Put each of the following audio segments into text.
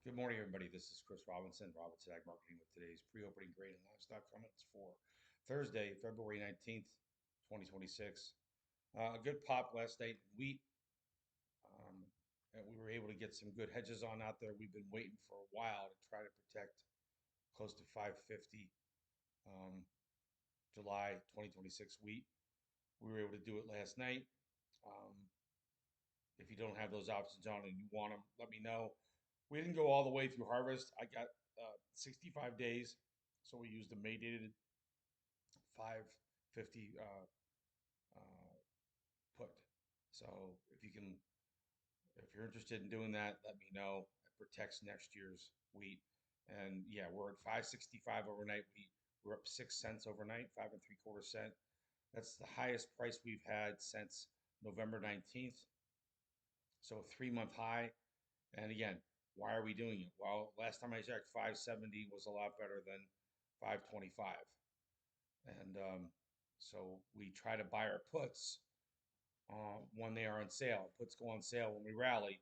Good morning, everybody. This is Chris Robinson, Robinson Ag Marketing, with today's pre-opening grain and livestock comments for Thursday, February 19th, 2026. A good pop last night in wheat, um, and we were able to get some good hedges on out there. We've been waiting for a while to try to protect close to 550 um, July 2026 wheat. We were able to do it last night. Um, if you don't have those options on and you want them, let me know. We didn't go all the way through harvest. I got 65 days, so we used a May dated 550 uh, put. So if you're interested in doing that, let me know. It protects next year's wheat. And yeah, we're at 565 overnight wheat. We're up 6 cents overnight, 5 3/4 cent. That's the highest price we've had since November 19th. So a 3 month high. And again, why are we doing it? Well, last time I checked, 570 was a lot better than 525. And so we try to buy our puts when they are on sale. Puts go on sale when we rally.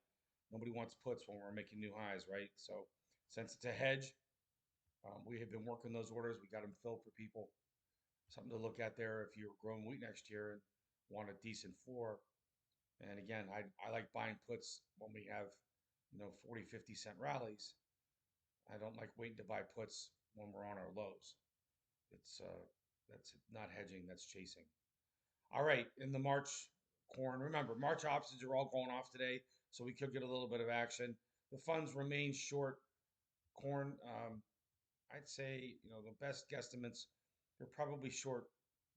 Nobody wants puts when we're making new highs, right? So since it's a hedge, we have been working those orders. We got them filled for people. Something to look at there if you're growing wheat next year and want a decent floor. And again, I like buying puts when we have, 40, 50 cent rallies. I don't like waiting to buy puts when we're on our lows. It's that's not hedging, that's chasing. All right, in the March corn, remember, March options are all going off today, so we could get a little bit of action. The funds remain short corn. I'd say, the best guesstimates, they're probably short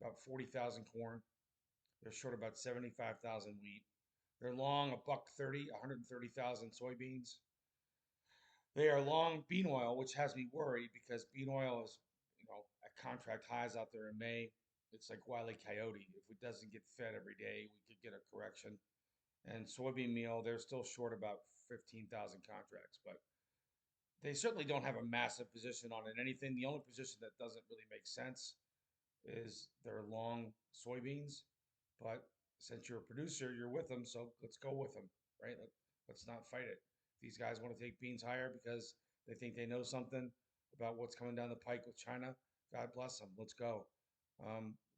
about 40,000 corn. They're short about 75,000 wheat. They're long a buck 30, 130,000 soybeans. They are long bean oil, which has me worried because bean oil is, at contract highs out there in May. It's like Wile E. Coyote. If it doesn't get fed every day, we could get a correction. And soybean meal, they're still short about 15,000 contracts, but they certainly don't have a massive position on it. Anything. The only position that doesn't really make sense is their long soybeans. But since you're a producer, you're with them, so let's go with them, right? Let's not fight it. If these guys want to take beans higher because they think they know something about what's coming down the pike with China, God bless them. Let's go.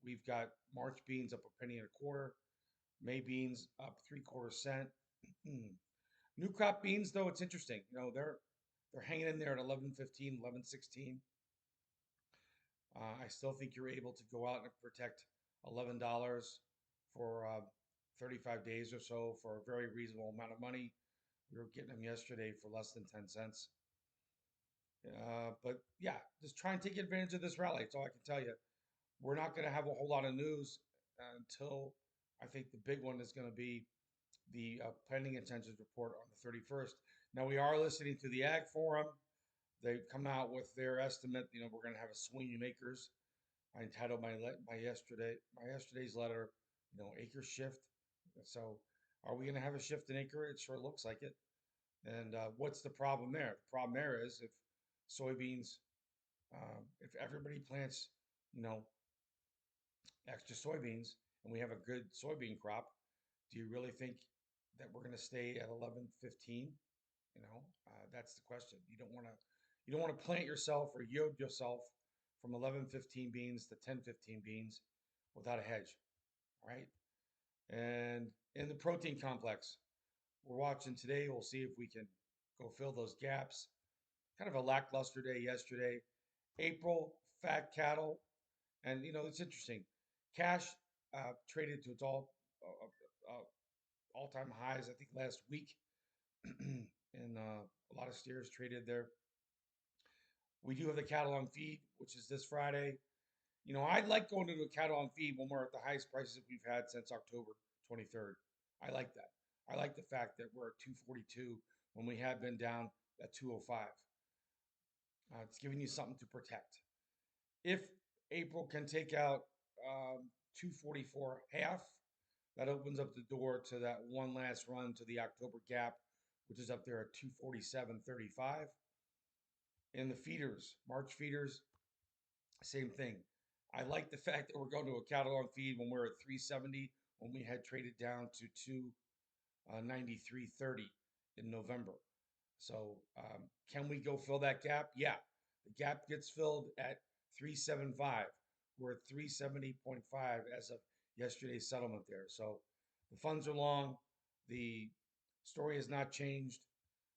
We've got March beans up a penny and a quarter, May beans up 3/4 cent. New crop beans, though, it's interesting. They're hanging in there at 11.15, 11.16. I still think you're able to go out and protect $11 for 35 days or so for a very reasonable amount of money. We were getting them yesterday for less than 10 cents. But yeah, just try and take advantage of this rally. That's all I can tell you. We're not going to have a whole lot of news until I think the big one is going to be the pending intentions report on the 31st. Now, we are listening to the Ag Forum. They've come out with their estimate. We're going to have a swing in acres. I entitled my yesterday's letter, acre shift. So, are we going to have a shift in acre? It sure looks like it. And what's the problem there? The problem there is soybeans, if everybody plants, you know, extra soybeans, and we have a good soybean crop, do you really think that we're going to stay at 11.15? That's the question. You don't want to plant yourself or yield yourself from 11.15 beans to 10.15 beans without a hedge, all right? And in the protein complex, we're watching today. We'll see if we can go fill those gaps. Kind of a lackluster day yesterday. April fat cattle, and it's interesting. Cash traded to its all-time highs, I think, last week, and a lot of steers traded there. We do have the cattle on feed, which is this Friday. I like going into a cattle on feed when we're at the highest prices that we've had since October 23rd. I like that. I like the fact that we're at 242 when we have been down at 205. It's giving you something to protect. If April can take out 244 half, that opens up the door to that one last run to the October gap, which is up there at 247.35. In the feeders, March feeders, same thing. I like the fact that we're going to a cattle on feed when we're at 370 when we had traded down to 293.30 in November. So can we go fill that gap? Yeah, the gap gets filled at 375. We're at 370.5 as of yesterday's settlement there. So the funds are long. The story has not changed.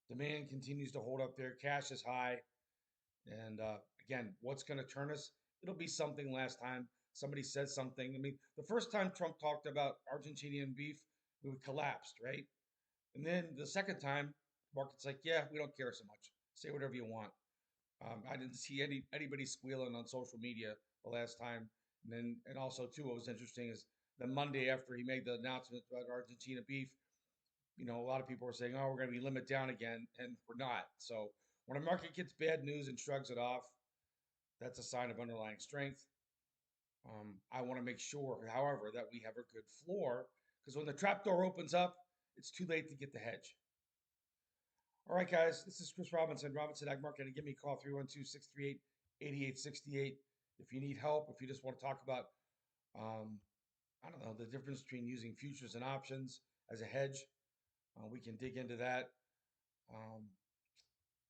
Demand continues to hold up there. Cash is high. And again, what's going to turn us? It'll be something last time somebody said something. I mean, the first time Trump talked about Argentinian beef, we collapsed, right? And then the second time, market's like, yeah, we don't care so much. Say whatever you want. I didn't see anybody squealing on social media the last time. And also too, what was interesting is the Monday after he made the announcement about Argentina beef, a lot of people were saying, oh, we're going to be limit down again, and we're not. So when a market gets bad news and shrugs it off, that's a sign of underlying strength. I want to make sure, however, that we have a good floor because when the trap door opens up, it's too late to get the hedge. All right, guys, this is Chris Robinson, Robinson Ag Marketing. Give me a call, 312-638-8868. If you need help, if you just want to talk about, um, I don't know, the difference between using futures and options as a hedge, we can dig into that. Um,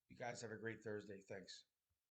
you guys have a great Thursday. Thanks.